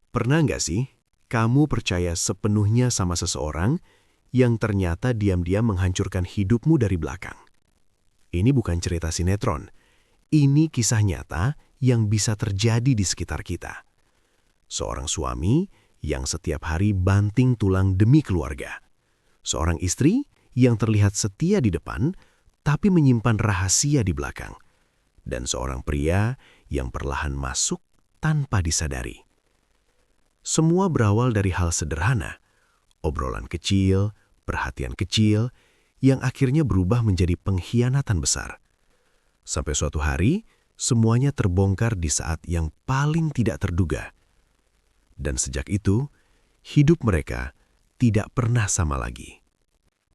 Pernah nggak sih kamu percaya sepenuhnya sama seseorang yang ternyata diam-diam menghancurkan hidupmu dari belakang? Ini bukan cerita sinetron. Ini kisah nyata yang bisa terjadi di sekitar kita. Seorang suami yang setiap hari banting tulang demi keluarga. Seorang istri yang terlihat setia di depan, tapi menyimpan rahasia di belakang. Dan seorang pria yang perlahan masuk tanpa disadari. Semua berawal dari hal sederhana, obrolan kecil, perhatian kecil, yang akhirnya berubah menjadi pengkhianatan besar. Sampai suatu hari, semuanya terbongkar di saat yang paling tidak terduga. Dan sejak itu, hidup mereka tidak pernah sama lagi.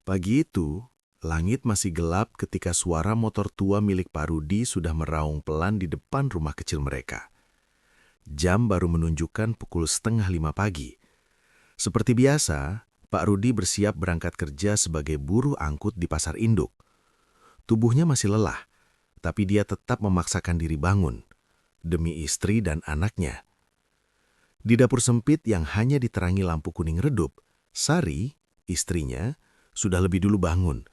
Pagi itu, langit masih gelap ketika suara motor tua milik Pak Rudi sudah meraung pelan di depan rumah kecil mereka. Jam baru menunjukkan pukul 4:30 pagi. Seperti biasa, Pak Rudi bersiap berangkat kerja sebagai buruh angkut di pasar induk. Tubuhnya masih lelah, tapi dia tetap memaksakan diri bangun, demi istri dan anaknya. Di dapur sempit yang hanya diterangi lampu kuning redup, Sari, istrinya, sudah lebih dulu bangun.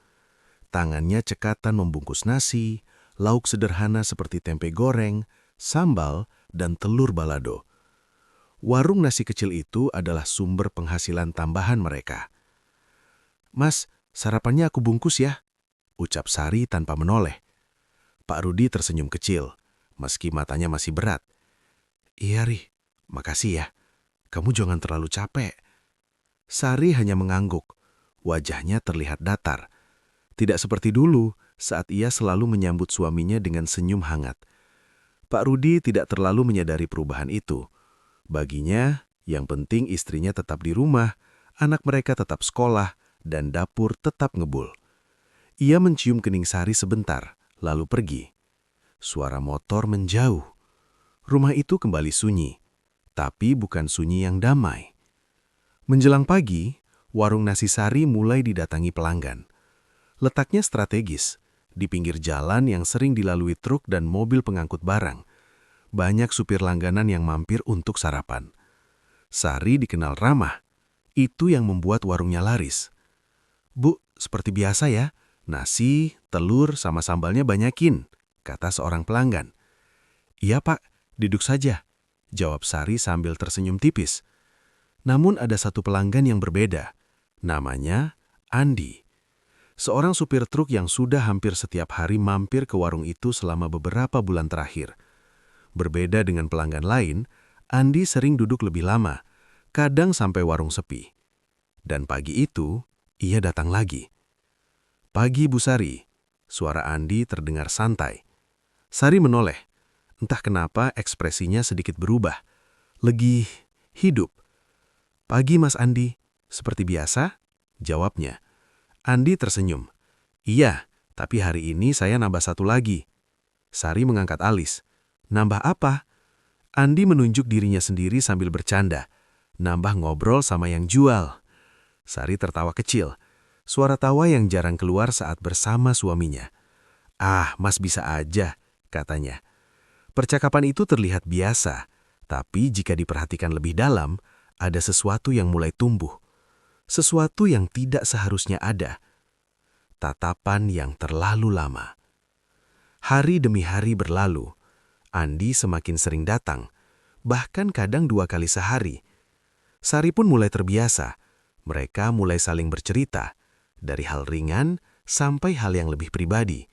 Tangannya cekatan membungkus nasi, lauk sederhana seperti tempe goreng, sambal, dan telur balado. Warung nasi kecil itu adalah sumber penghasilan tambahan mereka. "Mas, sarapannya aku bungkus ya," ucap Sari tanpa menoleh. Pak Rudi tersenyum kecil, meski matanya masih berat. "Iya, Ri, makasih ya. Kamu jangan terlalu capek." Sari hanya mengangguk. Wajahnya terlihat datar. Tidak seperti dulu saat ia selalu menyambut suaminya dengan senyum hangat. Pak Rudi tidak terlalu menyadari perubahan itu. Baginya, yang penting istrinya tetap di rumah, anak mereka tetap sekolah, dan dapur tetap ngebul. Ia mencium kening Sari sebentar, lalu pergi. Suara motor menjauh. Rumah itu kembali sunyi, tapi bukan sunyi yang damai. Menjelang pagi, warung nasi Sari mulai didatangi pelanggan. Letaknya strategis, di pinggir jalan yang sering dilalui truk dan mobil pengangkut barang. Banyak supir langganan yang mampir untuk sarapan. Sari dikenal ramah. Itu yang membuat warungnya laris. "Bu, seperti biasa ya, nasi, telur, sama sambalnya banyakin," kata seorang pelanggan. "Iya Pak, duduk saja," jawab Sari sambil tersenyum tipis. Namun ada satu pelanggan yang berbeda. Namanya Andi. Seorang supir truk yang sudah hampir setiap hari mampir ke warung itu selama beberapa bulan terakhir. Berbeda dengan pelanggan lain, Andi sering duduk lebih lama, kadang sampai warung sepi. Dan pagi itu, ia datang lagi. "Pagi Bu Sari," suara Andi terdengar santai. Sari menoleh. Entah kenapa ekspresinya sedikit berubah. Legih, hidup. "Pagi Mas Andi, seperti biasa?" jawabnya. Andi tersenyum. "Iya, tapi hari ini saya nambah satu lagi." Sari mengangkat alis. "Nambah apa?" Andi menunjuk dirinya sendiri sambil bercanda. "Nambah ngobrol sama yang jual." Sari tertawa kecil. Suara tawa yang jarang keluar saat bersama suaminya. "Ah, Mas bisa aja," katanya. Percakapan itu terlihat biasa, tapi jika diperhatikan lebih dalam, ada sesuatu yang mulai tumbuh. Sesuatu yang tidak seharusnya ada. Tatapan yang terlalu lama. Hari demi hari berlalu. Andi semakin sering datang, bahkan kadang 2 kali sehari. Sari pun mulai terbiasa. Mereka mulai saling bercerita, dari hal ringan sampai hal yang lebih pribadi.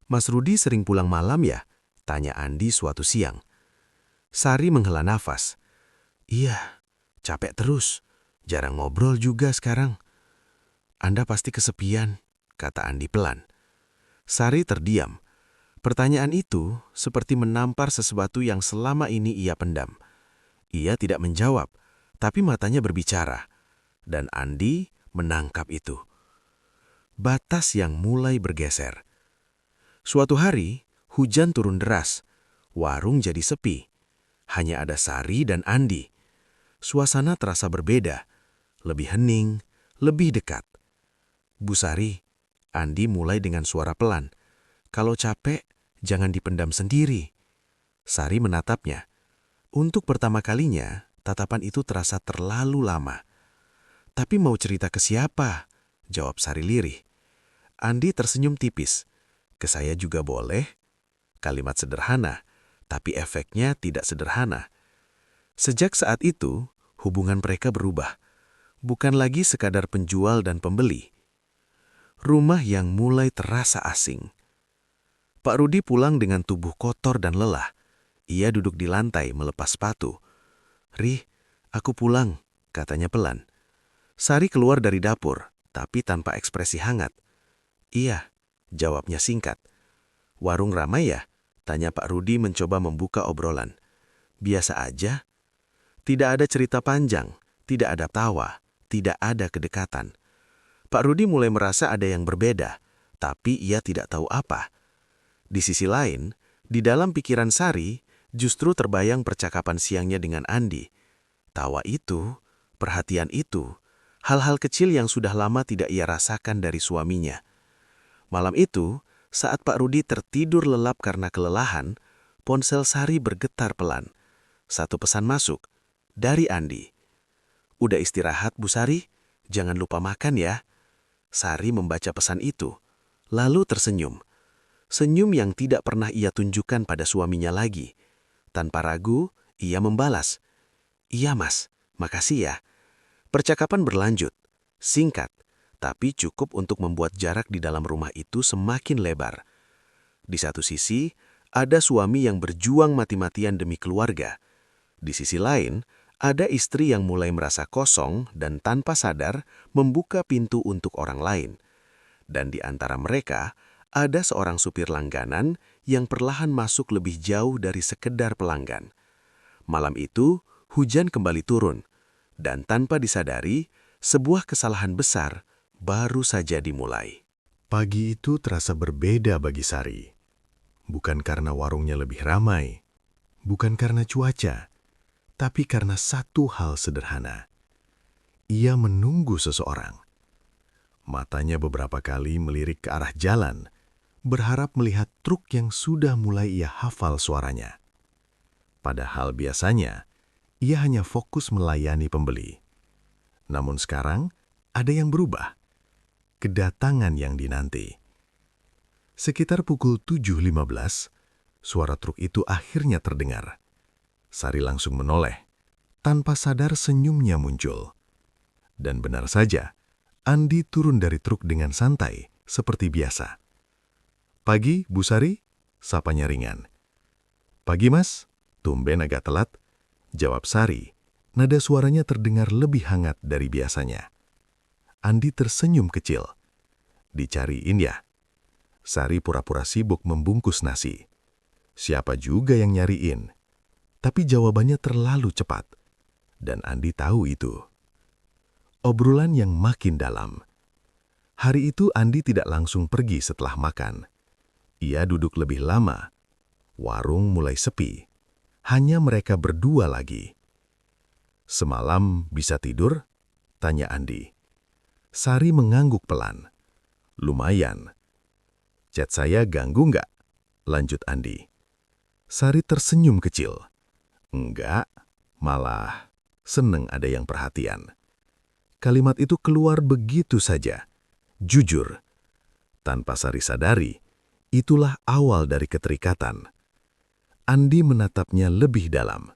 "Mas Rudi sering pulang malam ya?" tanya Andi suatu siang. Sari menghela nafas. "Iya, capek terus. Jarang ngobrol juga sekarang." "Anda pasti kesepian," kata Andi pelan. Sari terdiam. Pertanyaan itu seperti menampar sesuatu yang selama ini ia pendam. Ia tidak menjawab, tapi matanya berbicara. Dan Andi menangkap itu. Batas yang mulai bergeser. Suatu hari, hujan turun deras. Warung jadi sepi. Hanya ada Sari dan Andi. Suasana terasa berbeda. Lebih hening, lebih dekat. "Bu Sari," Andi mulai dengan suara pelan. "Kalau capek, jangan dipendam sendiri." Sari menatapnya. Untuk pertama kalinya, tatapan itu terasa terlalu lama. "Tapi mau cerita ke siapa?" jawab Sari lirih. Andi tersenyum tipis. "Ke saya juga boleh." Kalimat sederhana, tapi efeknya tidak sederhana. Sejak saat itu, hubungan mereka berubah. Bukan lagi sekadar penjual dan pembeli. Rumah yang mulai terasa asing. Pak Rudi pulang dengan tubuh kotor dan lelah. Ia duduk di lantai melepas sepatu. "Ri, aku pulang," katanya pelan. Sari keluar dari dapur, tapi tanpa ekspresi hangat. "Iya," jawabnya singkat. "Warung ramai ya?" tanya Pak Rudi mencoba membuka obrolan. "Biasa aja." Tidak ada cerita panjang, tidak ada tawa, tidak ada kedekatan. Pak Rudi mulai merasa ada yang berbeda, tapi ia tidak tahu apa. Di sisi lain, di dalam pikiran Sari, justru terbayang percakapan siangnya dengan Andi. Tawa itu, perhatian itu, hal-hal kecil yang sudah lama tidak ia rasakan dari suaminya. Malam itu, saat Pak Rudi tertidur lelap karena kelelahan, ponsel Sari bergetar pelan. Satu pesan masuk, dari Andi. "Udah istirahat, Bu Sari? Jangan lupa makan ya." Sari membaca pesan itu, lalu tersenyum. Senyum yang tidak pernah ia tunjukkan pada suaminya lagi. Tanpa ragu, ia membalas, "Iya Mas, makasih ya." Percakapan berlanjut, singkat, tapi cukup untuk membuat jarak di dalam rumah itu semakin lebar. Di satu sisi, ada suami yang berjuang mati-matian demi keluarga. Di sisi lain, ada istri yang mulai merasa kosong dan tanpa sadar membuka pintu untuk orang lain. Dan di antara mereka, ada seorang supir langganan yang perlahan masuk lebih jauh dari sekedar pelanggan. Malam itu, hujan kembali turun, dan tanpa disadari, sebuah kesalahan besar baru saja dimulai. Pagi itu terasa berbeda bagi Sari. Bukan karena warungnya lebih ramai, bukan karena cuaca, tapi karena satu hal sederhana. Ia menunggu seseorang. Matanya beberapa kali melirik ke arah jalan, berharap melihat truk yang sudah mulai ia hafal suaranya. Padahal biasanya, ia hanya fokus melayani pembeli. Namun sekarang, ada yang berubah. Kedatangan yang dinanti. Sekitar pukul 7.15, suara truk itu akhirnya terdengar. Sari langsung menoleh. Tanpa sadar senyumnya muncul. Dan benar saja, Andi turun dari truk dengan santai, seperti biasa. "Pagi, Bu Sari?" sapanya ringan. "Pagi, Mas. Tumben agak telat," jawab Sari. Nada suaranya terdengar lebih hangat dari biasanya. Andi tersenyum kecil. "Dicariin ya?" Sari pura-pura sibuk membungkus nasi. Siapa juga yang nyariin? Tapi jawabannya terlalu cepat. Dan Andi tahu itu. Obrolan yang makin dalam. Hari itu Andi tidak langsung pergi setelah makan. Ia duduk lebih lama. Warung mulai sepi. Hanya mereka berdua lagi. "Semalam bisa tidur?" tanya Andi. Sari mengangguk pelan. "Lumayan." "Chat saya ganggu nggak?" lanjut Andi. Sari tersenyum kecil. "Enggak, malah seneng ada yang perhatian." Kalimat itu keluar begitu saja, jujur. Tanpa Sari sadari, itulah awal dari keterikatan. Andi menatapnya lebih dalam.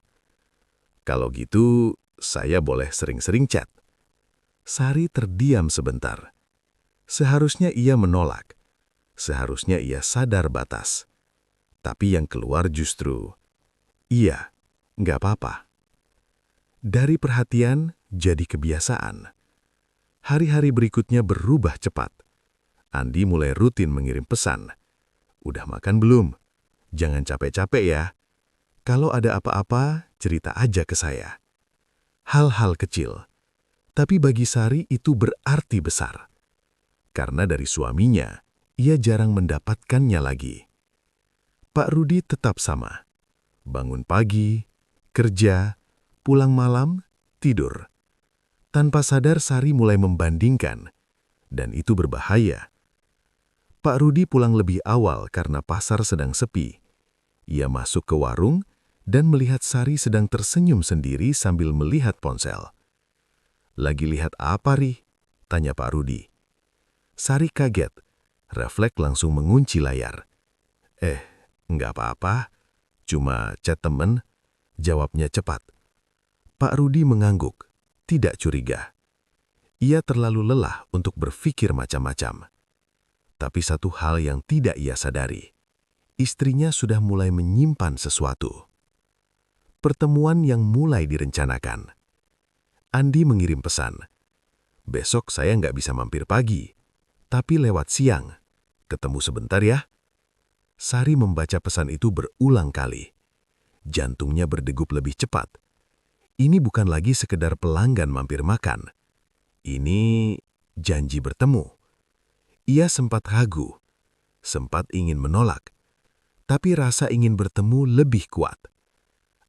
"Kalau gitu, saya boleh sering-sering chat." Sari terdiam sebentar. Seharusnya ia menolak. Seharusnya ia sadar batas. Tapi yang keluar justru, "Iya, nggak apa-apa." Dari perhatian jadi kebiasaan. Hari-hari berikutnya berubah cepat. Andi mulai rutin mengirim pesan. "Udah makan belum? Jangan capek-capek ya. Kalau ada apa-apa, cerita aja ke saya." Hal-hal kecil. Tapi bagi Sari itu berarti besar. Karena dari suaminya, ia jarang mendapatkannya lagi. Pak Rudi tetap sama. Bangun pagi, kerja, pulang malam, tidur. Tanpa sadar Sari mulai membandingkan, dan itu berbahaya. Pak Rudi pulang lebih awal karena pasar sedang sepi. Ia masuk ke warung, dan melihat Sari sedang tersenyum sendiri sambil melihat ponsel. "Lagi lihat apa, Ri?" tanya Pak Rudi. Sari kaget, refleks langsung mengunci layar. Nggak apa-apa, cuma chat temen," jawabnya cepat. Pak Rudi mengangguk, tidak curiga. Ia terlalu lelah untuk berpikir macam-macam. Tapi satu hal yang tidak ia sadari, istrinya sudah mulai menyimpan sesuatu. Pertemuan yang mulai direncanakan. Andi mengirim pesan, "Besok saya nggak bisa mampir pagi, tapi lewat siang. Ketemu sebentar ya." Sari membaca pesan itu berulang kali. Jantungnya berdegup lebih cepat. Ini bukan lagi sekedar pelanggan mampir makan. Ini janji bertemu. Ia sempat ragu, sempat ingin menolak, tapi rasa ingin bertemu lebih kuat.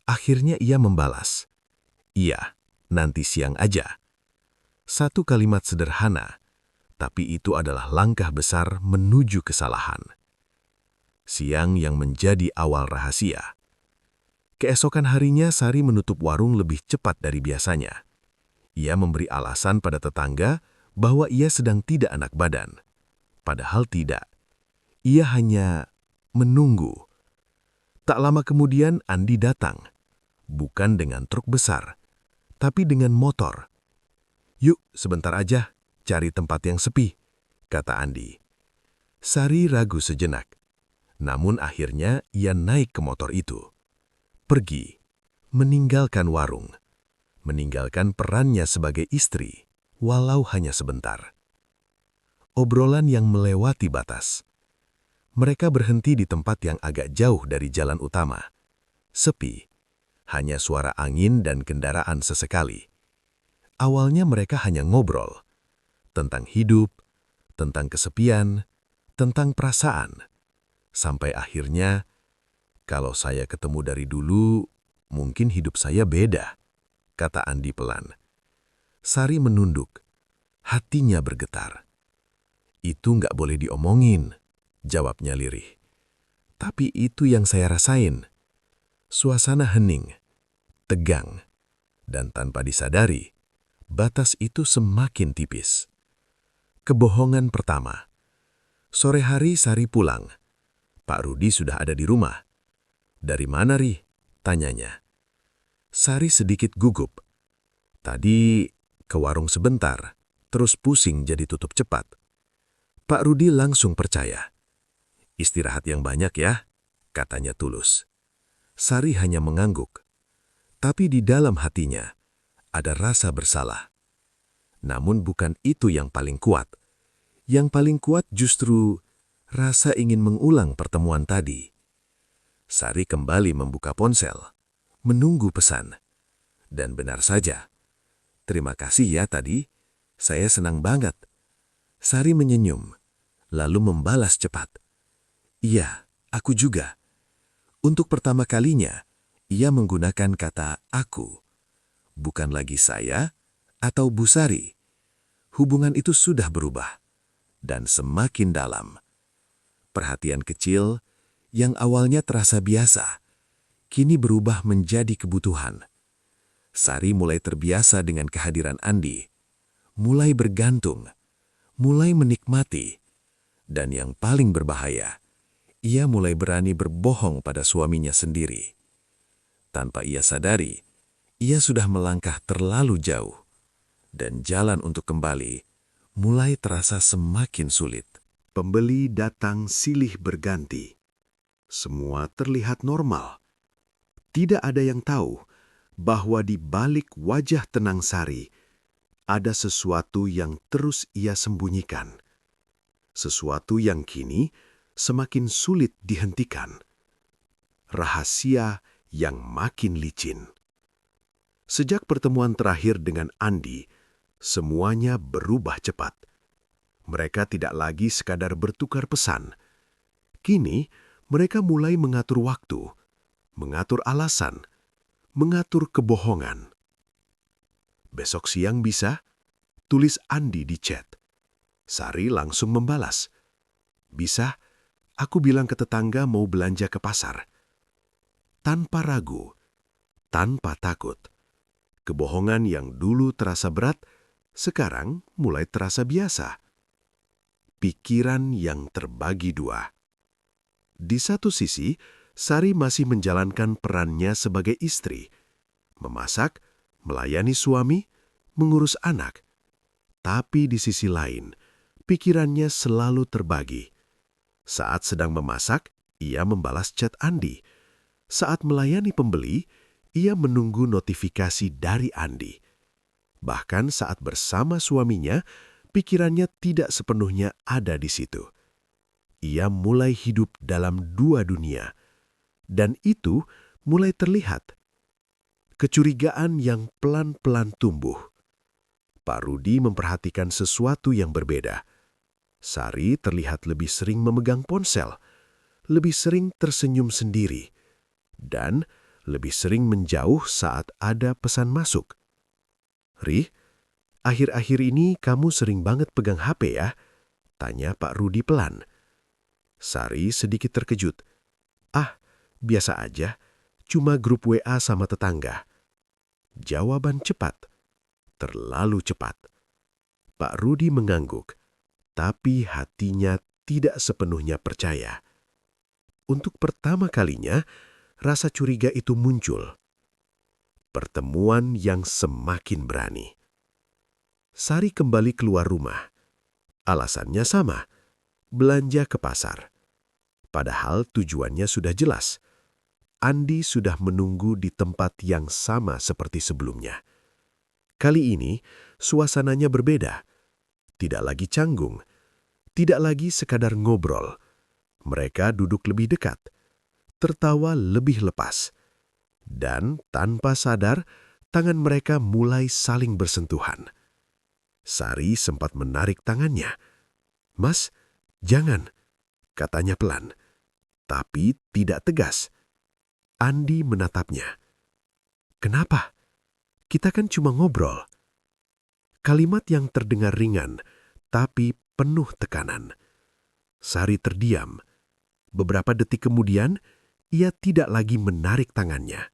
Akhirnya ia membalas, "Iya, nanti siang aja." Satu kalimat sederhana, tapi itu adalah langkah besar menuju kesalahan. Siang yang menjadi awal rahasia. Keesokan harinya Sari menutup warung lebih cepat dari biasanya. Ia memberi alasan pada tetangga bahwa ia sedang tidak enak badan. Padahal tidak. Ia hanya menunggu. Tak lama kemudian Andi datang. Bukan dengan truk besar, tapi dengan motor. "Yuk, sebentar aja, cari tempat yang sepi," kata Andi. Sari ragu sejenak. Namun akhirnya ia naik ke motor itu. Pergi, meninggalkan warung, meninggalkan perannya sebagai istri, walau hanya sebentar. Obrolan yang melewati batas. Mereka berhenti di tempat yang agak jauh dari jalan utama. Sepi, hanya suara angin dan kendaraan sesekali. Awalnya mereka hanya ngobrol tentang hidup, tentang kesepian, tentang perasaan. Sampai akhirnya, "Kalau saya ketemu dari dulu, mungkin hidup saya beda," kata Andi pelan. Sari menunduk, hatinya bergetar. "Itu nggak boleh diomongin," jawabnya lirih. "Tapi itu yang saya rasain." Suasana hening, tegang, dan tanpa disadari, batas itu semakin tipis. Kebohongan pertama. Sore hari Sari pulang. Pak Rudi sudah ada di rumah. "Dari mana, Ri?" tanyanya. Sari sedikit gugup. "Tadi ke warung sebentar, terus pusing jadi tutup cepat." Pak Rudi langsung percaya. "Istirahat yang banyak ya," katanya tulus. Sari hanya mengangguk. Tapi di dalam hatinya ada rasa bersalah. Namun bukan itu yang paling kuat. Yang paling kuat justru rasa ingin mengulang pertemuan tadi. Sari kembali membuka ponsel, menunggu pesan. Dan benar saja. "Terima kasih ya tadi, saya senang banget." Sari menyenyum, lalu membalas cepat, "Iya, aku juga." Untuk pertama kalinya, ia menggunakan kata "aku." Bukan lagi "saya" atau "Bu Sari." Hubungan itu sudah berubah, dan semakin dalam. Perhatian kecil, yang awalnya terasa biasa, kini berubah menjadi kebutuhan. Sari mulai terbiasa dengan kehadiran Andi, mulai bergantung, mulai menikmati, dan yang paling berbahaya, ia mulai berani berbohong pada suaminya sendiri. Tanpa ia sadari, ia sudah melangkah terlalu jauh, dan jalan untuk kembali mulai terasa semakin sulit. Pembeli datang silih berganti. Semua terlihat normal. Tidak ada yang tahu bahwa di balik wajah tenang Sari ada sesuatu yang terus ia sembunyikan. Sesuatu yang kini semakin sulit dihentikan. Rahasia yang makin licin. Sejak pertemuan terakhir dengan Andi, semuanya berubah cepat. Mereka tidak lagi sekadar bertukar pesan. Kini, mereka mulai mengatur waktu, mengatur alasan, mengatur kebohongan. "Besok siang bisa?" tulis Andi di chat. Sari langsung membalas, "Bisa, aku bilang ke tetangga mau belanja ke pasar." tanpa ragu, tanpa takut. Kebohongan yang dulu terasa berat, sekarang mulai terasa biasa. Pikiran yang terbagi dua. Di satu sisi, Sari masih menjalankan perannya sebagai istri, memasak, melayani suami, mengurus anak. Tapi di sisi lain, pikirannya selalu terbagi. Saat sedang memasak, ia membalas chat Andi. Saat melayani pembeli, ia menunggu notifikasi dari Andi. Bahkan saat bersama suaminya, pikirannya tidak sepenuhnya ada di situ. Ia mulai hidup dalam dua dunia. Dan itu mulai terlihat. Kecurigaan yang pelan-pelan tumbuh. Pak Rudi memperhatikan sesuatu yang berbeda. Sari terlihat lebih sering memegang ponsel, lebih sering tersenyum sendiri, dan lebih sering menjauh saat ada pesan masuk. "Ri, akhir-akhir ini kamu sering banget pegang HP ya?" tanya Pak Rudi pelan. Sari sedikit terkejut. "Ah, biasa aja, cuma grup WA sama tetangga." Jawaban cepat, terlalu cepat. Pak Rudi mengangguk, tapi hatinya tidak sepenuhnya percaya. Untuk pertama kalinya, rasa curiga itu muncul. Pertemuan yang semakin berani. Sari kembali keluar rumah. Alasannya sama, belanja ke pasar. Padahal tujuannya sudah jelas. Andi sudah menunggu di tempat yang sama seperti sebelumnya. Kali ini, suasananya berbeda. Tidak lagi canggung, tidak lagi sekadar ngobrol. Mereka duduk lebih dekat, tertawa lebih lepas. Dan tanpa sadar, tangan mereka mulai saling bersentuhan. Sari sempat menarik tangannya. "Mas, jangan," katanya pelan, tapi tidak tegas. Andi menatapnya. "Kenapa? Kita kan cuma ngobrol." Kalimat yang terdengar ringan, tapi penuh tekanan. Sari terdiam. Beberapa detik kemudian, ia tidak lagi menarik tangannya.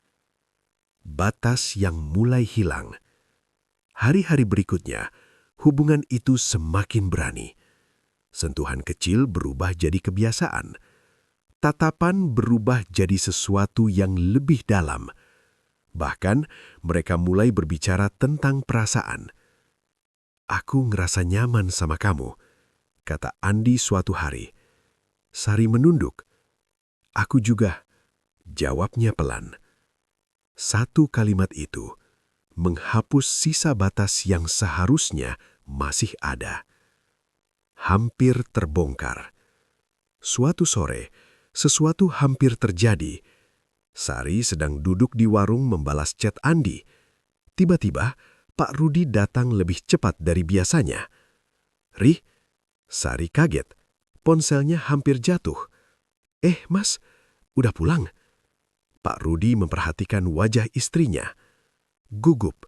Batas yang mulai hilang. Hari-hari berikutnya, hubungan itu semakin berani. Sentuhan kecil berubah jadi kebiasaan. Tatapan berubah jadi sesuatu yang lebih dalam. Bahkan, mereka mulai berbicara tentang perasaan. "Aku ngerasa nyaman sama kamu," kata Andi suatu hari. Sari menunduk. "Aku juga," jawabnya pelan. Satu kalimat itu menghapus sisa batas yang seharusnya masih ada. Hampir terbongkar. Suatu sore, sesuatu hampir terjadi. Sari sedang duduk di warung membalas chat Andi. Tiba-tiba, Pak Rudi datang lebih cepat dari biasanya. "Ri," Sari kaget. Ponselnya hampir jatuh. Mas, udah pulang?" Pak Rudi memperhatikan wajah istrinya. Gugup.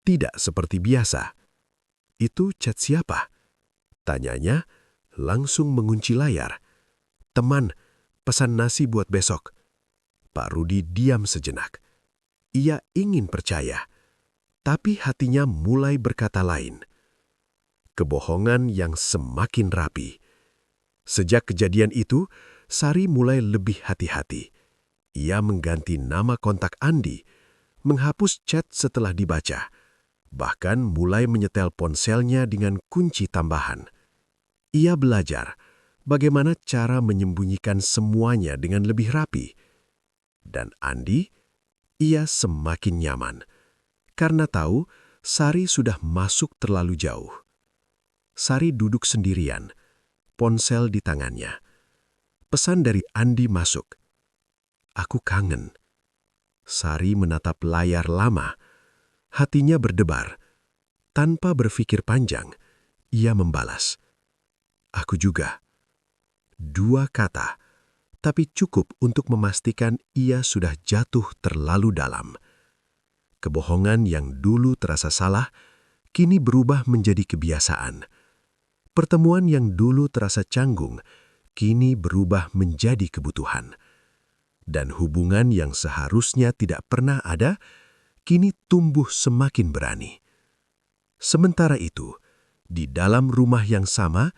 Tidak seperti biasa. "Itu chat siapa?" tanyanya, langsung mengunci layar. "Teman, pesan nasi buat besok." Pak Rudi diam sejenak. Ia ingin percaya, tapi hatinya mulai berkata lain. Kebohongan yang semakin rapi. Sejak kejadian itu, Sari mulai lebih hati-hati. Ia mengganti nama kontak Andi, menghapus chat setelah dibaca, bahkan mulai menyetel ponselnya dengan kunci tambahan. Ia belajar bagaimana cara menyembunyikan semuanya dengan lebih rapi. Dan Andi, ia semakin nyaman, karena tahu Sari sudah masuk terlalu jauh. Sari duduk sendirian, ponsel di tangannya. Pesan dari Andi masuk. "Aku kangen." Sari menatap layar lama. Hatinya berdebar. Tanpa berpikir panjang, ia membalas. "Aku juga." Dua kata, tapi cukup untuk memastikan ia sudah jatuh terlalu dalam. Kebohongan yang dulu terasa salah, kini berubah menjadi kebiasaan. Pertemuan yang dulu terasa canggung, kini berubah menjadi kebutuhan. Dan hubungan yang seharusnya tidak pernah ada, kini tumbuh semakin berani. Sementara itu, di dalam rumah yang sama,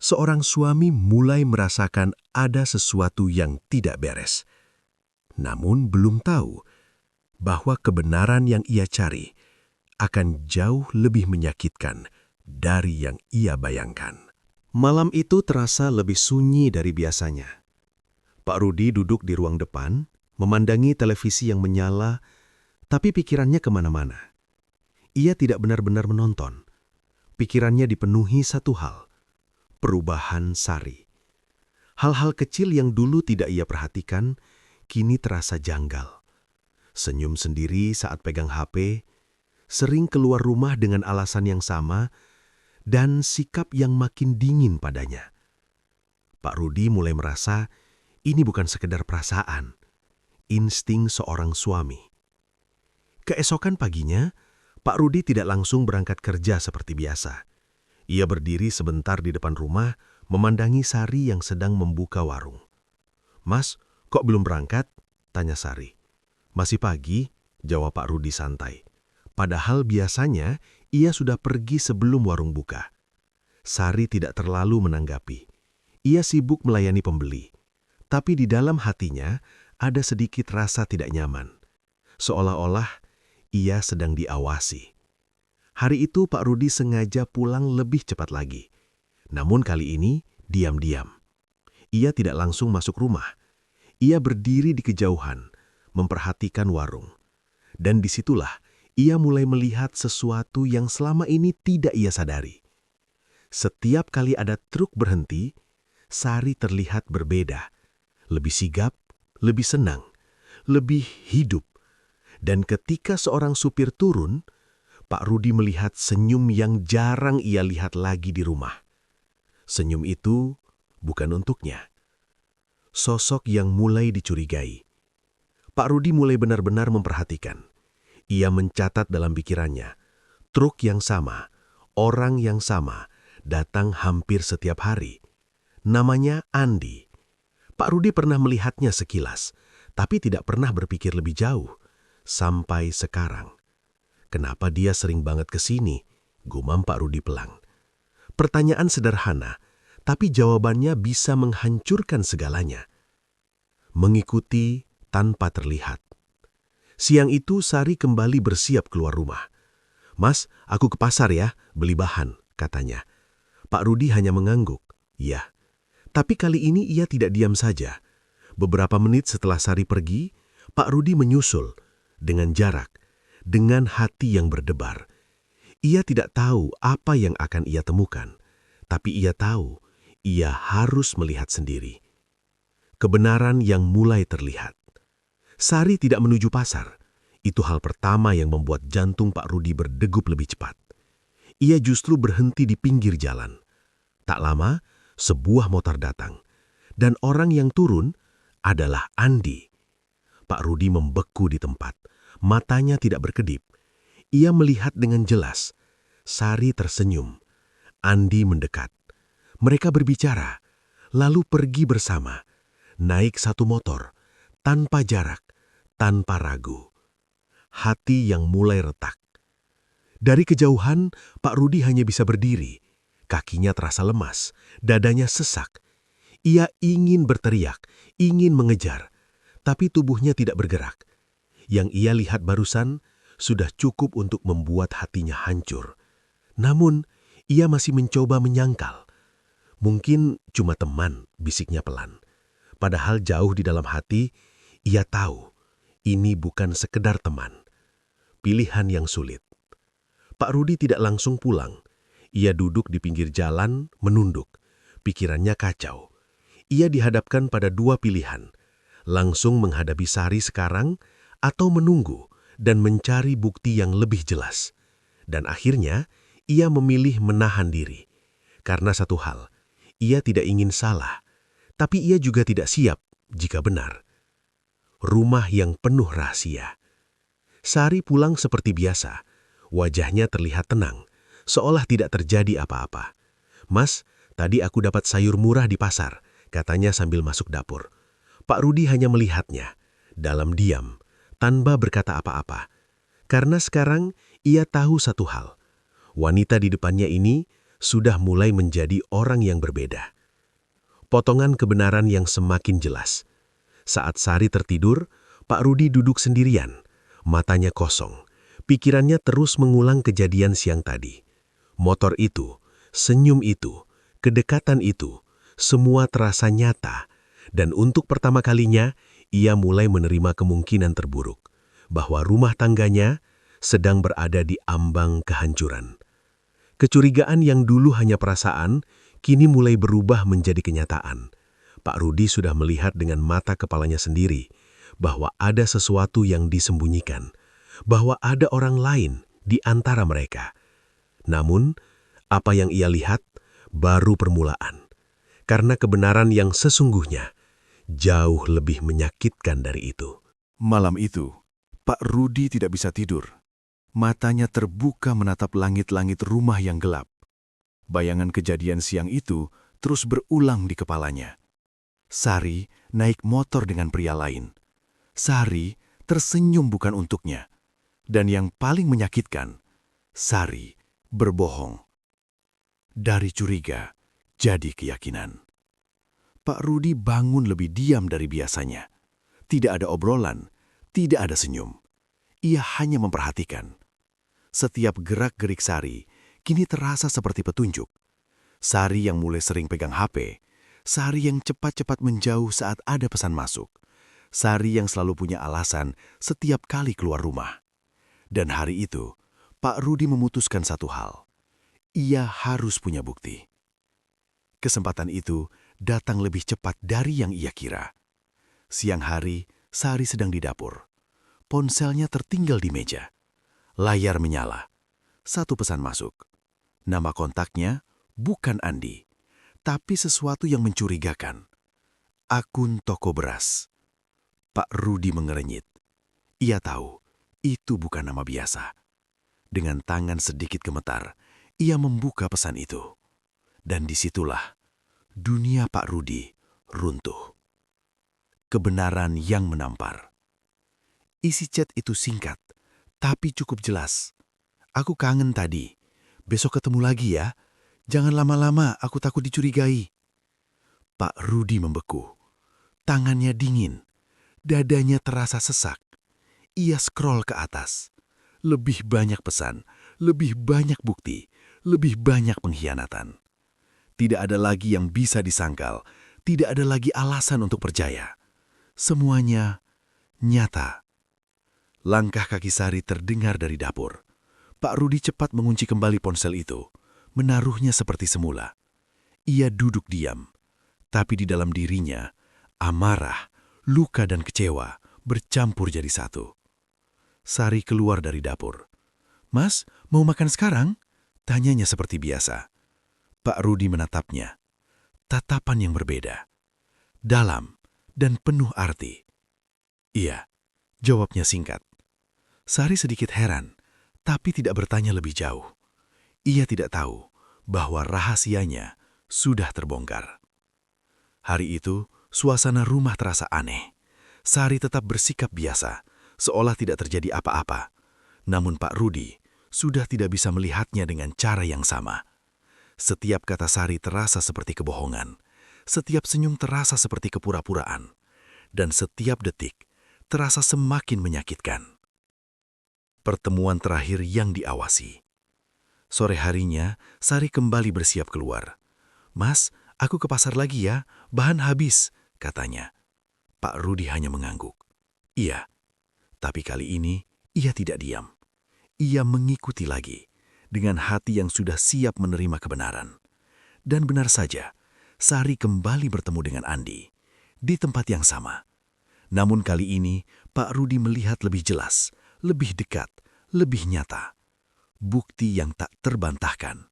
seorang suami mulai merasakan ada sesuatu yang tidak beres. Namun belum tahu bahwa kebenaran yang ia cari akan jauh lebih menyakitkan dari yang ia bayangkan. Malam itu terasa lebih sunyi dari biasanya. Pak Rudi duduk di ruang depan, memandangi televisi yang menyala, tapi pikirannya kemana-mana. Ia tidak benar-benar menonton. Pikirannya dipenuhi satu hal, perubahan Sari. Hal-hal kecil yang dulu tidak ia perhatikan, kini terasa janggal. Senyum sendiri saat pegang HP, sering keluar rumah dengan alasan yang sama, dan sikap yang makin dingin padanya. Pak Rudi mulai merasa ini bukan sekedar perasaan, insting seorang suami. Keesokan paginya, Pak Rudi tidak langsung berangkat kerja seperti biasa. Ia berdiri sebentar di depan rumah, memandangi Sari yang sedang membuka warung. "Mas, kok belum berangkat?" tanya Sari. "Masih pagi," jawab Pak Rudi santai. Padahal biasanya ia sudah pergi sebelum warung buka. Sari tidak terlalu menanggapi. Ia sibuk melayani pembeli. Tapi di dalam hatinya ada sedikit rasa tidak nyaman. Seolah-olah ia sedang diawasi. Hari itu Pak Rudi sengaja pulang lebih cepat lagi. Namun kali ini diam-diam. Ia tidak langsung masuk rumah. Ia berdiri di kejauhan, memperhatikan warung. Dan disitulah ia mulai melihat sesuatu yang selama ini tidak ia sadari. Setiap kali ada truk berhenti, Sari terlihat berbeda. Lebih sigap, lebih senang, lebih hidup. Dan ketika seorang supir turun, Pak Rudi melihat senyum yang jarang ia lihat lagi di rumah. Senyum itu bukan untuknya. Sosok yang mulai dicurigai. Pak Rudi mulai benar-benar memperhatikan. Ia mencatat dalam pikirannya, truk yang sama, orang yang sama, datang hampir setiap hari. Namanya Andi. Pak Rudi pernah melihatnya sekilas, tapi tidak pernah berpikir lebih jauh. Sampai sekarang. "Kenapa dia sering banget ke sini?" gumam Pak Rudi pelan. Pertanyaan sederhana, tapi jawabannya bisa menghancurkan segalanya. Mengikuti tanpa terlihat. Siang itu Sari kembali bersiap keluar rumah. "Mas, aku ke pasar ya, beli bahan," katanya. Pak Rudi hanya mengangguk. "Ya." Tapi kali ini ia tidak diam saja. Beberapa menit setelah Sari pergi, Pak Rudi menyusul dengan jarak, dengan hati yang berdebar. Ia tidak tahu apa yang akan ia temukan, tapi ia tahu ia harus melihat sendiri. Kebenaran yang mulai terlihat. Sari tidak menuju pasar. Itu hal pertama yang membuat jantung Pak Rudi berdegup lebih cepat. Ia justru berhenti di pinggir jalan. Tak lama, sebuah motor datang. Dan orang yang turun adalah Andi. Pak Rudi membeku di tempat. Matanya tidak berkedip. Ia melihat dengan jelas. Sari tersenyum. Andi mendekat. Mereka berbicara, lalu pergi bersama. Naik satu motor, tanpa jarak, tanpa ragu. Hati yang mulai retak. Dari kejauhan, Pak Rudi hanya bisa berdiri. Kakinya terasa lemas, dadanya sesak. Ia ingin berteriak, ingin mengejar, tapi tubuhnya tidak bergerak. Yang ia lihat barusan sudah cukup untuk membuat hatinya hancur. Namun, ia masih mencoba menyangkal. "Mungkin cuma teman," bisiknya pelan. Padahal jauh di dalam hati, ia tahu ini bukan sekedar teman. Pilihan yang sulit. Pak Rudi tidak langsung pulang. Ia duduk di pinggir jalan, menunduk. Pikirannya kacau. Ia dihadapkan pada dua pilihan. Langsung menghadapi Sari sekarang, atau menunggu dan mencari bukti yang lebih jelas. Dan akhirnya, ia memilih menahan diri. Karena satu hal, ia tidak ingin salah, tapi ia juga tidak siap jika benar. Rumah yang penuh rahasia. Sari pulang seperti biasa. Wajahnya terlihat tenang, seolah tidak terjadi apa-apa. "Mas, tadi aku dapat sayur murah di pasar," katanya sambil masuk dapur. Pak Rudi hanya melihatnya, dalam diam, tanpa berkata apa-apa. Karena sekarang ia tahu satu hal. Wanita di depannya ini sudah mulai menjadi orang yang berbeda. Potongan kebenaran yang semakin jelas. Saat Sari tertidur, Pak Rudi duduk sendirian, matanya kosong. Pikirannya terus mengulang kejadian siang tadi. Motor itu, senyum itu, kedekatan itu, semua terasa nyata. Dan untuk pertama kalinya, ia mulai menerima kemungkinan terburuk, bahwa rumah tangganya sedang berada di ambang kehancuran. Kecurigaan yang dulu hanya perasaan, kini mulai berubah menjadi kenyataan. Pak Rudi sudah melihat dengan mata kepalanya sendiri, bahwa ada sesuatu yang disembunyikan, bahwa ada orang lain di antara mereka. Namun, apa yang ia lihat baru permulaan, karena kebenaran yang sesungguhnya jauh lebih menyakitkan dari itu. Malam itu, Pak Rudi tidak bisa tidur. Matanya terbuka menatap langit-langit rumah yang gelap. Bayangan kejadian siang itu terus berulang di kepalanya. Sari naik motor dengan pria lain. Sari tersenyum bukan untuknya. Dan yang paling menyakitkan, Sari berbohong. Dari curiga, jadi keyakinan. Pak Rudi bangun lebih diam dari biasanya. Tidak ada obrolan, tidak ada senyum. Ia hanya memperhatikan. Setiap gerak-gerik Sari kini terasa seperti petunjuk. Sari yang mulai sering pegang HP, Sari yang cepat-cepat menjauh saat ada pesan masuk, Sari yang selalu punya alasan setiap kali keluar rumah. Dan hari itu, Pak Rudi memutuskan satu hal. Ia harus punya bukti. Kesempatan itu datang lebih cepat dari yang ia kira. Siang hari, Sari sedang di dapur. Ponselnya tertinggal di meja. Layar menyala. Satu pesan masuk. Nama kontaknya bukan Andi, tapi sesuatu yang mencurigakan. Akun toko beras. Pak Rudi mengerenyit. Ia tahu itu bukan nama biasa. Dengan tangan sedikit gemetar, ia membuka pesan itu. Dan disitulah dunia Pak Rudi runtuh. Kebenaran yang menampar. Isi chat itu singkat, tapi cukup jelas. Aku kangen tadi. Besok ketemu lagi ya. Jangan lama-lama, aku takut dicurigai. Pak Rudi membeku. Tangannya dingin. Dadanya terasa sesak. Ia scroll ke atas. Lebih banyak pesan, lebih banyak bukti, lebih banyak pengkhianatan. Tidak ada lagi yang bisa disangkal, tidak ada lagi alasan untuk percaya. Semuanya nyata. Langkah kaki Sari terdengar dari dapur. Pak Rudi cepat mengunci kembali ponsel itu, menaruhnya seperti semula. Ia duduk diam, tapi di dalam dirinya, amarah, luka dan kecewa bercampur jadi satu. Sari keluar dari dapur. "Mas, mau makan sekarang?" tanyanya seperti biasa. Pak Rudi menatapnya. Tatapan yang berbeda. Dalam dan penuh arti. "Iya," jawabnya singkat. Sari sedikit heran, tapi tidak bertanya lebih jauh. Ia tidak tahu bahwa rahasianya sudah terbongkar. Hari itu, suasana rumah terasa aneh. Sari tetap bersikap biasa, seolah tidak terjadi apa-apa. Namun Pak Rudi sudah tidak bisa melihatnya dengan cara yang sama. Setiap kata Sari terasa seperti kebohongan. Setiap senyum terasa seperti kepura-puraan. Dan setiap detik terasa semakin menyakitkan. Pertemuan terakhir yang diawasi. Sore harinya, Sari kembali bersiap keluar. "Mas, aku ke pasar lagi ya, bahan habis," katanya. Pak Rudi hanya mengangguk. "Iya." Tapi kali ini, ia tidak diam. Ia mengikuti lagi, dengan hati yang sudah siap menerima kebenaran. Dan benar saja, Sari kembali bertemu dengan Andi, di tempat yang sama. Namun kali ini, Pak Rudi melihat lebih jelas, lebih dekat, lebih nyata. Bukti yang tak terbantahkan.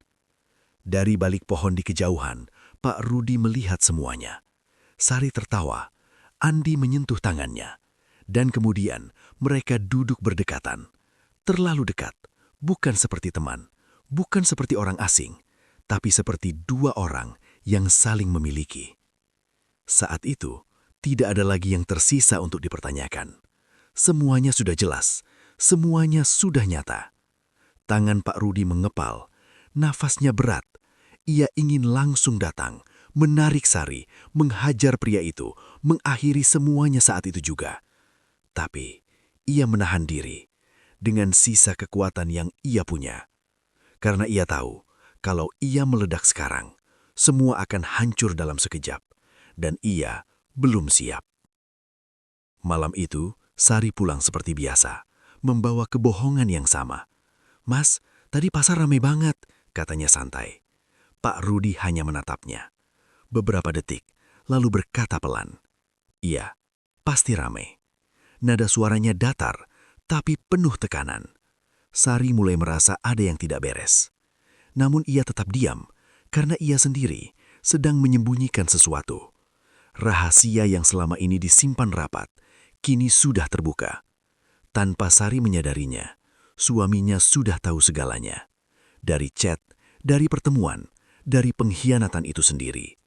Dari balik pohon di kejauhan, Pak Rudi melihat semuanya. Sari tertawa, Andi menyentuh tangannya. Dan kemudian mereka duduk berdekatan. Terlalu dekat, bukan seperti teman, bukan seperti orang asing, tapi seperti dua orang yang saling memiliki. Saat itu, Tidak ada lagi yang tersisa untuk dipertanyakan. Semuanya sudah jelas, semuanya sudah nyata. Tangan Pak Rudi mengepal, nafasnya berat. Ia ingin langsung datang, menarik Sari, menghajar pria itu, mengakhiri semuanya saat itu juga. Tapi, ia menahan diri dengan sisa kekuatan yang ia punya. Karena ia tahu, kalau ia meledak sekarang, semua akan hancur dalam sekejap. Dan ia belum siap. Malam itu, Sari pulang seperti biasa, membawa kebohongan yang sama. "Mas, tadi pasar ramai banget," katanya santai. Pak Rudi hanya menatapnya. Beberapa detik, lalu berkata pelan, "Iya, pasti ramai." Nada suaranya datar, tapi penuh tekanan. Sari mulai merasa ada yang tidak beres. Namun ia tetap diam, karena ia sendiri sedang menyembunyikan sesuatu. Rahasia yang selama ini disimpan rapat, kini sudah terbuka. Tanpa Sari menyadarinya, suaminya sudah tahu segalanya. Dari chat, dari pertemuan, dari pengkhianatan itu sendiri.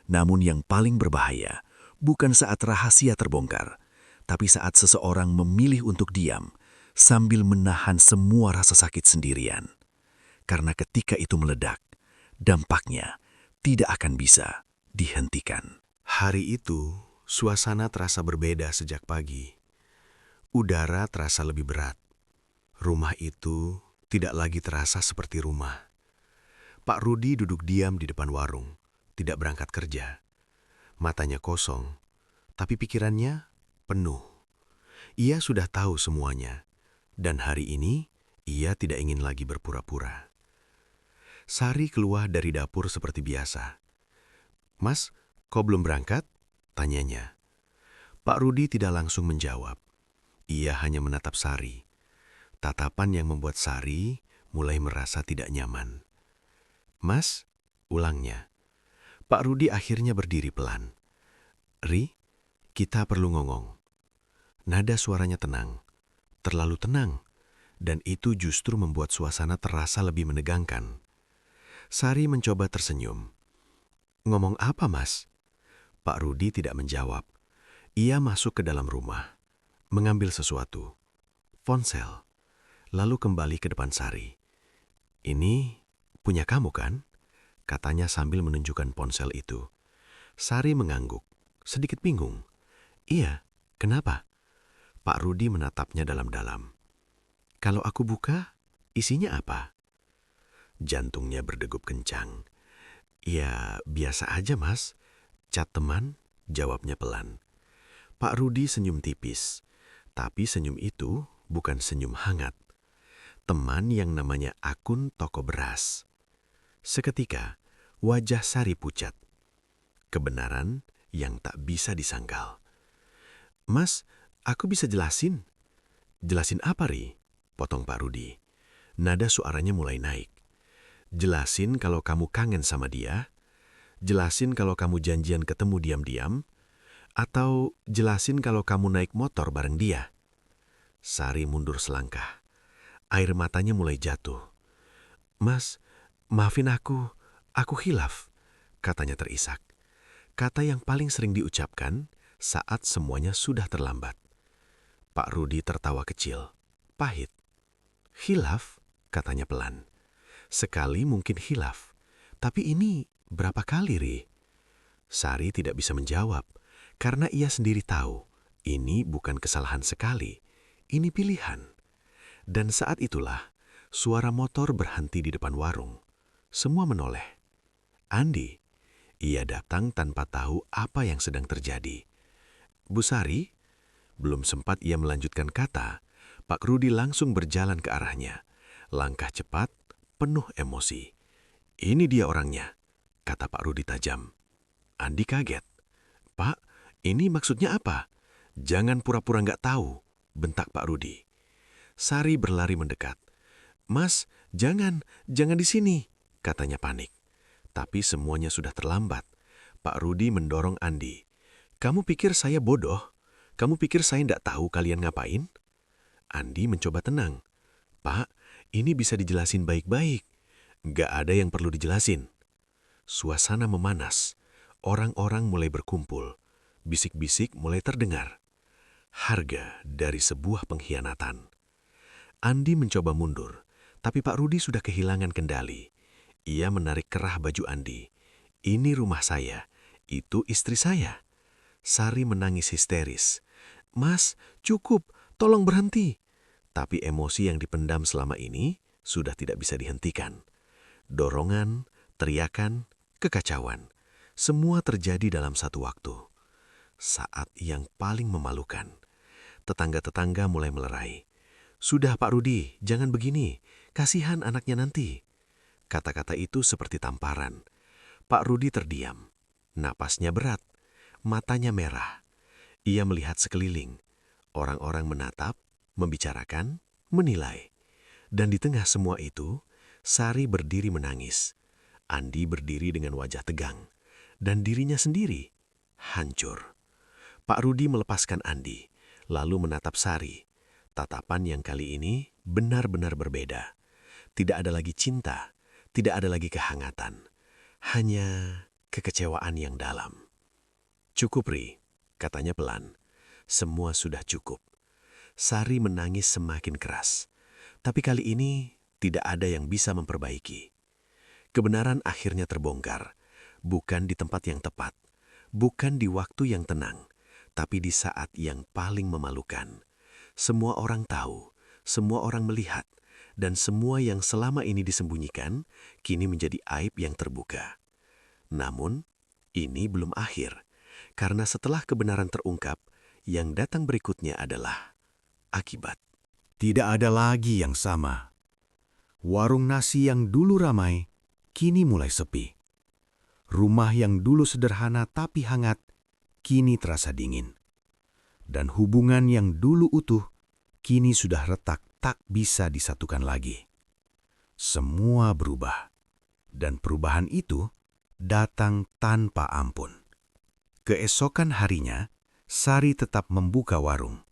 Namun yang paling berbahaya, bukan saat rahasia terbongkar, tapi saat seseorang memilih untuk diam, sambil menahan semua rasa sakit sendirian. Karena ketika itu meledak, dampaknya tidak akan bisa dihentikan. Hari itu, suasana terasa berbeda sejak pagi. Udara terasa lebih berat. Rumah itu tidak lagi terasa seperti rumah. Pak Rudi duduk diam di depan warung, tidak berangkat kerja. Matanya kosong, tapi pikirannya penuh. Ia sudah tahu semuanya, dan hari ini ia tidak ingin lagi berpura-pura. Sari keluar dari dapur seperti biasa. "Mas, kok belum berangkat?" tanyanya. Pak Rudi tidak langsung menjawab. Ia hanya menatap Sari. Tatapan yang membuat Sari mulai merasa tidak nyaman. "Mas," ulangnya. Pak Rudi akhirnya berdiri pelan. "Ri, kita perlu ngomong." Nada suaranya tenang, terlalu tenang, dan itu justru membuat suasana terasa lebih menegangkan. Sari mencoba tersenyum. "Ngomong apa, Mas?" Pak Rudi tidak menjawab. Ia masuk ke dalam rumah, mengambil sesuatu, ponsel, lalu kembali ke depan Sari. "Ini punya kamu kan?" katanya sambil menunjukkan ponsel itu. Sari mengangguk, sedikit bingung. "Iya, kenapa?" Pak Rudi menatapnya dalam-dalam. "Kalau aku buka, isinya apa?" Jantungnya berdegup kencang. "Ya, biasa aja, Mas. Cat teman," jawabnya pelan. Pak Rudi senyum tipis, tapi senyum itu bukan senyum hangat. Teman yang namanya akun toko beras. Seketika, wajah Sari pucat. Kebenaran yang tak bisa disangkal. "Mas, aku bisa jelasin." "Jelasin apa, Ri?" potong Pak Rudi. Nada suaranya mulai naik. "Jelasin kalau kamu kangen sama dia? Jelasin kalau kamu janjian ketemu diam-diam? Atau jelasin kalau kamu naik motor bareng dia?" Sari mundur selangkah. Air matanya mulai jatuh. "Mas, maafin aku khilaf," katanya terisak. Kata yang paling sering diucapkan saat semuanya sudah terlambat. Pak Rudi tertawa kecil, pahit. "Khilaf?" katanya pelan. "Sekali mungkin khilaf, tapi ini berapa kali, Ri?" Sari tidak bisa menjawab, karena ia sendiri tahu ini bukan kesalahan sekali, ini pilihan. Dan saat itulah, suara motor berhenti di depan warung. Semua menoleh. Andi. Ia datang tanpa tahu apa yang sedang terjadi. "Bu Sari?" Belum sempat ia melanjutkan kata, Pak Rudi langsung berjalan ke arahnya. Langkah cepat, penuh emosi. "Ini dia orangnya," kata Pak Rudi tajam. Andi kaget. "Pak, ini maksudnya apa?" "Jangan pura-pura nggak tahu," bentak Pak Rudi. Sari berlari mendekat. "Mas, jangan di sini," katanya panik. Tapi semuanya sudah terlambat. Pak Rudi mendorong Andi. "Kamu pikir saya bodoh? Kamu pikir saya nggak tahu kalian ngapain?" Andi mencoba tenang. "Pak, ini bisa dijelasin baik-baik." "Nggak ada yang perlu dijelasin." Suasana memanas. Orang-orang mulai berkumpul. Bisik-bisik mulai terdengar. Harga dari sebuah pengkhianatan. Andi mencoba mundur, tapi Pak Rudi sudah kehilangan kendali. Ia menarik kerah baju Andi. Ini rumah saya, itu istri saya. Sari menangis histeris. Mas, cukup, tolong berhenti. Tapi emosi yang dipendam selama ini sudah tidak bisa dihentikan. Dorongan, teriakan, kekacauan. Semua terjadi dalam satu waktu. Saat yang paling memalukan. Tetangga-tetangga mulai melerai. Sudah Pak Rudi, jangan begini. Kasihan anaknya nanti. Kata-kata itu seperti tamparan. Pak Rudi terdiam. Napasnya berat. Matanya merah. Ia melihat sekeliling. Orang-orang menatap, membicarakan, menilai. Dan di tengah semua itu, Sari berdiri menangis. Andi berdiri dengan wajah tegang. Dan dirinya sendiri hancur. Pak Rudi melepaskan Andi, lalu menatap Sari. Tatapan yang kali ini benar-benar berbeda. Tidak ada lagi cinta, tidak ada lagi kehangatan. Hanya kekecewaan yang dalam. Cukup, Ri, katanya pelan. Semua sudah cukup. Sari menangis semakin keras. Tapi kali ini tidak ada yang bisa memperbaiki. Kebenaran akhirnya terbongkar. Bukan di tempat yang tepat. Bukan di waktu yang tenang. Tapi di saat yang paling memalukan. Semua orang tahu, semua orang melihat, dan semua yang selama ini disembunyikan, kini menjadi aib yang terbuka. Namun, ini belum akhir. Karena setelah kebenaran terungkap, yang datang berikutnya adalah akibat. Tidak ada lagi yang sama. Warung nasi yang dulu ramai, kini mulai sepi. Rumah yang dulu sederhana tapi hangat, kini terasa dingin. Dan hubungan yang dulu utuh, kini sudah retak tak bisa disatukan lagi. Semua berubah. Dan perubahan itu datang tanpa ampun. Keesokan harinya, Sari tetap membuka warung.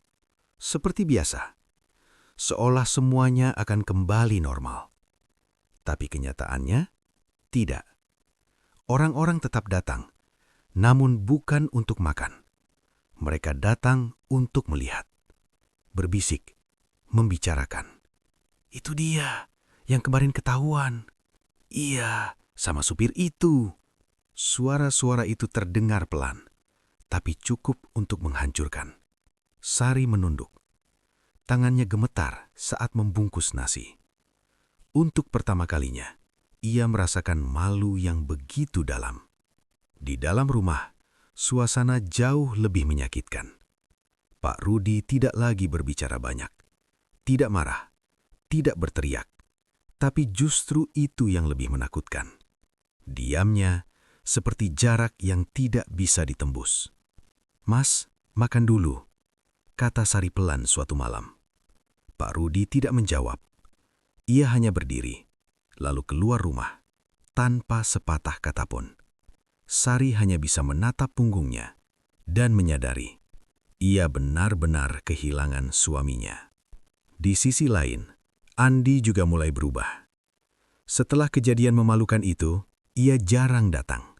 Seperti biasa. Seolah semuanya akan kembali normal. Tapi kenyataannya, tidak. Orang-orang tetap datang, namun bukan untuk makan. Mereka datang untuk melihat, berbisik, membicarakan. Itu dia, yang kemarin ketahuan. Iya, sama supir itu. Suara-suara itu terdengar pelan, tapi cukup untuk menghancurkan. Sari menunduk. Tangannya gemetar saat membungkus nasi. Untuk pertama kalinya, ia merasakan malu yang begitu dalam. Di dalam rumah, suasana jauh lebih menyakitkan. Pak Rudi tidak lagi berbicara banyak. Tidak marah, tidak berteriak. Tapi justru itu yang lebih menakutkan. Diamnya seperti jarak yang tidak bisa ditembus. Mas, makan dulu, kata Sari pelan suatu malam. Pak Rudi tidak menjawab. Ia hanya berdiri, lalu keluar rumah, tanpa sepatah kata pun. Sari hanya bisa menatap punggungnya dan menyadari ia benar-benar kehilangan suaminya. Di sisi lain, Andi juga mulai berubah. Setelah kejadian memalukan itu, ia jarang datang.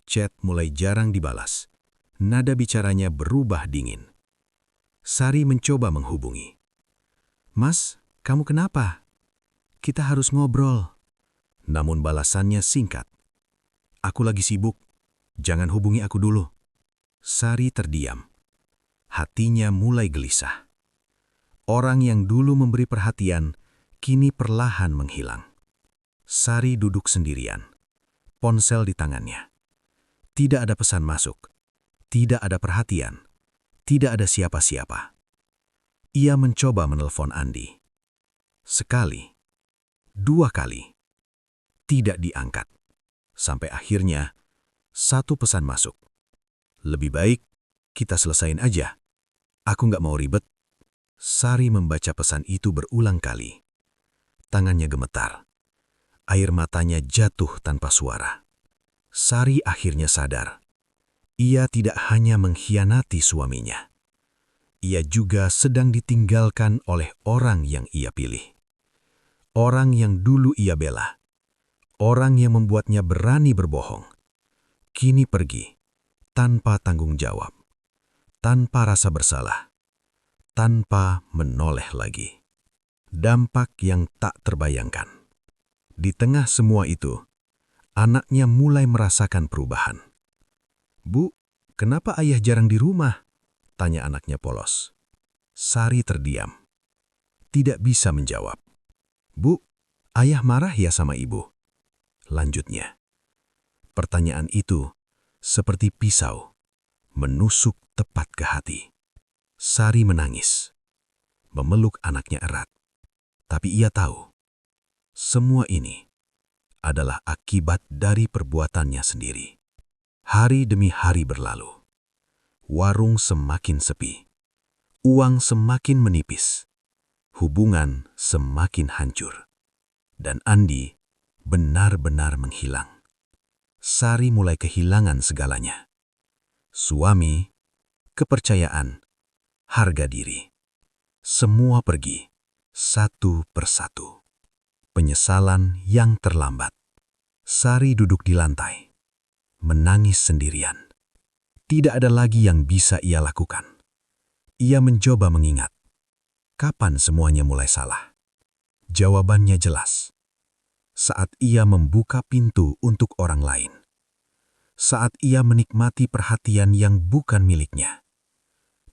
Chat mulai jarang dibalas. Nada bicaranya berubah dingin. Sari mencoba menghubungi. Mas, kamu kenapa? Kita harus ngobrol. Namun balasannya singkat. Aku lagi sibuk, jangan hubungi aku dulu. Sari terdiam. Hatinya mulai gelisah. Orang yang dulu memberi perhatian, kini perlahan menghilang. Sari duduk sendirian, ponsel di tangannya. Tidak ada pesan masuk, tidak ada perhatian, tidak ada siapa-siapa. Ia mencoba menelpon Andi. Sekali, dua kali, tidak diangkat. Sampai akhirnya, satu pesan masuk. Lebih baik kita selesain aja. Aku nggak mau ribet. Sari membaca pesan itu berulang kali. Tangannya gemetar. Air matanya jatuh tanpa suara. Sari akhirnya sadar. Ia tidak hanya mengkhianati suaminya. Ia juga sedang ditinggalkan oleh orang yang ia pilih. Orang yang dulu ia bela. Orang yang membuatnya berani berbohong. Kini pergi, tanpa tanggung jawab, tanpa rasa bersalah, tanpa menoleh lagi. Dampak yang tak terbayangkan. Di tengah semua itu, anaknya mulai merasakan perubahan. "Bu, kenapa ayah jarang di rumah?" tanya anaknya polos. Sari terdiam. Tidak bisa menjawab. "Bu, ayah marah ya sama ibu?" lanjutnya. Pertanyaan itu seperti pisau, menusuk tepat ke hati. Sari menangis, memeluk anaknya erat. Tapi ia tahu, semua ini adalah akibat dari perbuatannya sendiri. Hari demi hari berlalu. Warung semakin sepi. Uang semakin menipis. Hubungan semakin hancur. Dan Andi benar-benar menghilang. Sari mulai kehilangan segalanya. Suami, kepercayaan, harga diri. Semua pergi, satu persatu. Penyesalan yang terlambat. Sari duduk di lantai, menangis sendirian. Tidak ada lagi yang bisa ia lakukan. Ia mencoba mengingat, kapan semuanya mulai salah. Jawabannya jelas. Saat ia membuka pintu untuk orang lain. Saat ia menikmati perhatian yang bukan miliknya.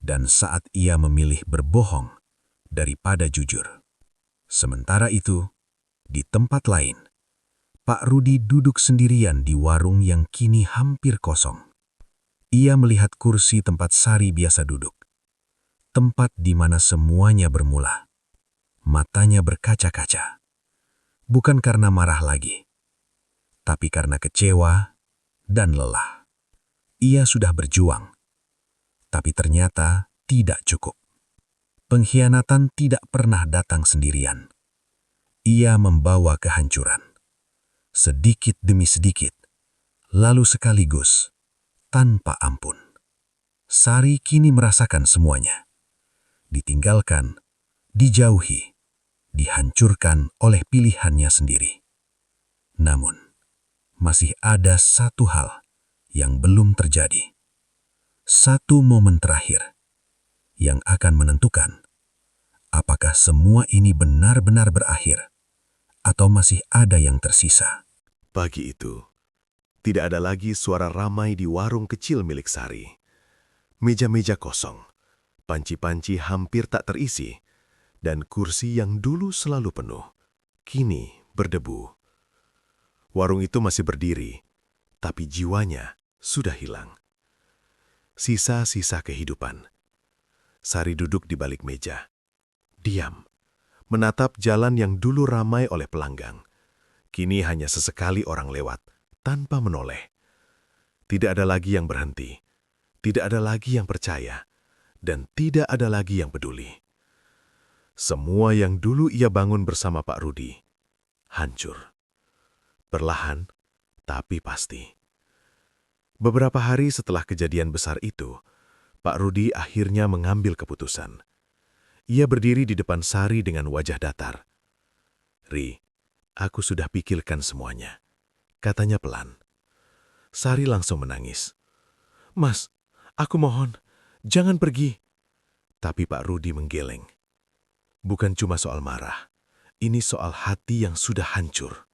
Dan saat ia memilih berbohong daripada jujur. Sementara itu, di tempat lain, Pak Rudi duduk sendirian di warung yang kini hampir kosong. Ia melihat kursi tempat Sari biasa duduk. Tempat di mana semuanya bermula. Matanya berkaca-kaca. Bukan karena marah lagi, tapi karena kecewa dan lelah. Ia sudah berjuang, tapi ternyata tidak cukup. Pengkhianatan tidak pernah datang sendirian. Ia membawa kehancuran. Sedikit demi sedikit, lalu sekaligus, tanpa ampun. Sari kini merasakan semuanya. Ditinggalkan, dijauhi, dihancurkan oleh pilihannya sendiri. Namun, masih ada satu hal yang belum terjadi. Satu momen terakhir yang akan menentukan apakah semua ini benar-benar berakhir atau masih ada yang tersisa. Pagi itu, tidak ada lagi suara ramai di warung kecil milik Sari. Meja-meja kosong, panci-panci hampir tak terisi, dan kursi yang dulu selalu penuh, kini berdebu. Warung itu masih berdiri, tapi jiwanya sudah hilang. Sisa-sisa kehidupan. Sari duduk di balik meja, diam, menatap jalan yang dulu ramai oleh pelanggang. Kini hanya sesekali orang lewat, tanpa menoleh. Tidak ada lagi yang berhenti, tidak ada lagi yang percaya, dan tidak ada lagi yang peduli. Semua yang dulu ia bangun bersama Pak Rudi, hancur. Perlahan, tapi pasti. Beberapa hari setelah kejadian besar itu, Pak Rudi akhirnya mengambil keputusan. Ia berdiri di depan Sari dengan wajah datar. "Ri, aku sudah pikirkan semuanya," katanya pelan. Sari langsung menangis. "Mas, aku mohon, jangan pergi." Tapi Pak Rudi menggeleng. "Bukan cuma soal marah, ini soal hati yang sudah hancur."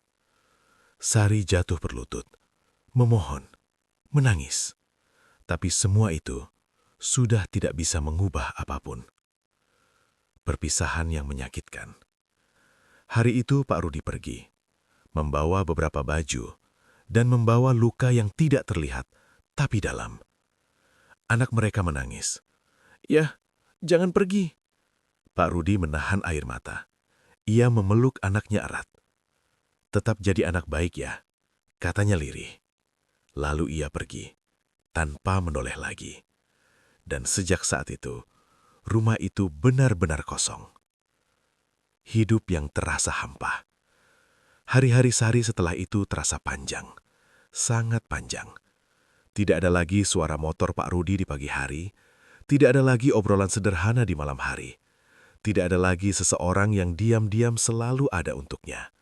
Sari jatuh berlutut, memohon, menangis. Tapi semua itu sudah tidak bisa mengubah apapun. Perpisahan yang menyakitkan. Hari itu Pak Rudi pergi, membawa beberapa baju, dan membawa luka yang tidak terlihat, tapi dalam. Anak mereka menangis. "Ya, jangan pergi." Pak Rudi menahan air mata. Ia memeluk anaknya erat. "Tetap jadi anak baik ya," katanya lirih. Lalu ia pergi, tanpa menoleh lagi. Dan sejak saat itu, rumah itu benar-benar kosong. Hidup yang terasa hampa. Hari-hari Sari setelah itu terasa panjang, sangat panjang. Tidak ada lagi suara motor Pak Rudi di pagi hari, tidak ada lagi obrolan sederhana di malam hari, tidak ada lagi seseorang yang diam-diam selalu ada untuknya.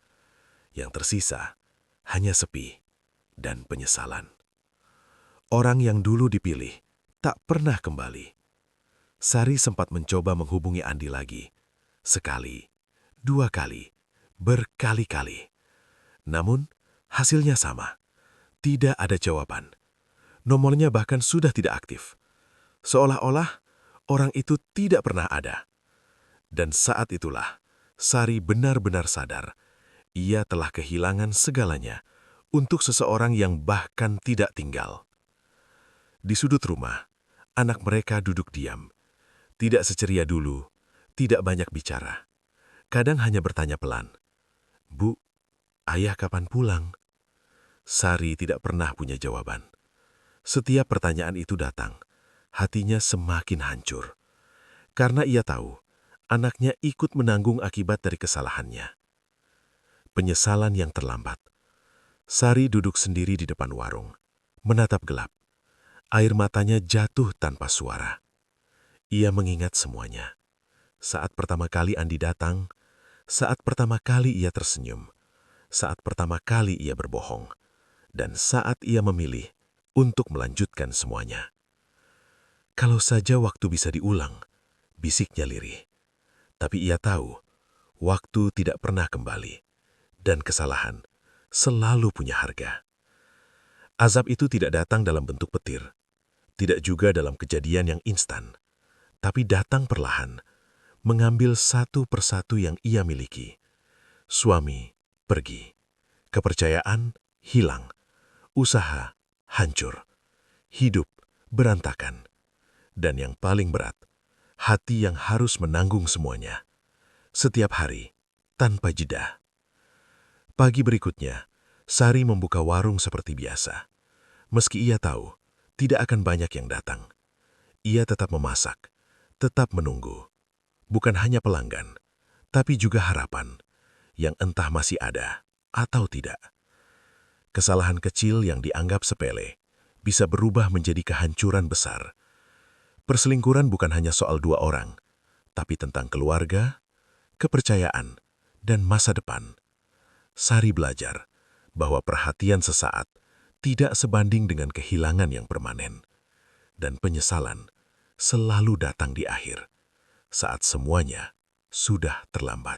Yang tersisa hanya sepi dan penyesalan. Orang yang dulu dipilih tak pernah kembali. Sari sempat mencoba menghubungi Andi lagi. Sekali, dua kali, berkali-kali. Namun, hasilnya sama. Tidak ada jawaban. Nomornya bahkan sudah tidak aktif. Seolah-olah orang itu tidak pernah ada. Dan saat itulah, Sari benar-benar sadar. Ia telah kehilangan segalanya untuk seseorang yang bahkan tidak tinggal. Di sudut rumah, anak mereka duduk diam. Tidak seceria dulu, tidak banyak bicara. Kadang hanya bertanya pelan, "Bu, ayah kapan pulang?" Sari tidak pernah punya jawaban. Setiap pertanyaan itu datang, hatinya semakin hancur. Karena ia tahu, anaknya ikut menanggung akibat dari kesalahannya. Penyesalan yang terlambat. Sari duduk sendiri di depan warung, menatap gelap. Air matanya jatuh tanpa suara. Ia mengingat semuanya. Saat pertama kali Andi datang, saat pertama kali ia tersenyum, saat pertama kali ia berbohong, dan saat ia memilih untuk melanjutkan semuanya. Kalau saja waktu bisa diulang, bisiknya lirih. Tapi ia tahu, waktu tidak pernah kembali, dan kesalahan selalu punya harga. Azab itu tidak datang dalam bentuk petir, tidak juga dalam kejadian yang instan, tapi datang perlahan, mengambil satu persatu yang ia miliki. Suami pergi, kepercayaan hilang, usaha hancur, hidup berantakan, dan yang paling berat, hati yang harus menanggung semuanya. Setiap hari, tanpa jeda. Pagi berikutnya, Sari membuka warung seperti biasa. Meski ia tahu, tidak akan banyak yang datang. Ia tetap memasak, tetap menunggu. Bukan hanya pelanggan, tapi juga harapan, yang entah masih ada atau tidak. Kesalahan kecil yang dianggap sepele, bisa berubah menjadi kehancuran besar. Perselingkuhan bukan hanya soal dua orang, tapi tentang keluarga, kepercayaan, dan masa depan. Sari belajar bahwa perhatian sesaat tidak sebanding dengan kehilangan yang permanen. Dan penyesalan selalu datang di akhir, saat semuanya sudah terlambat.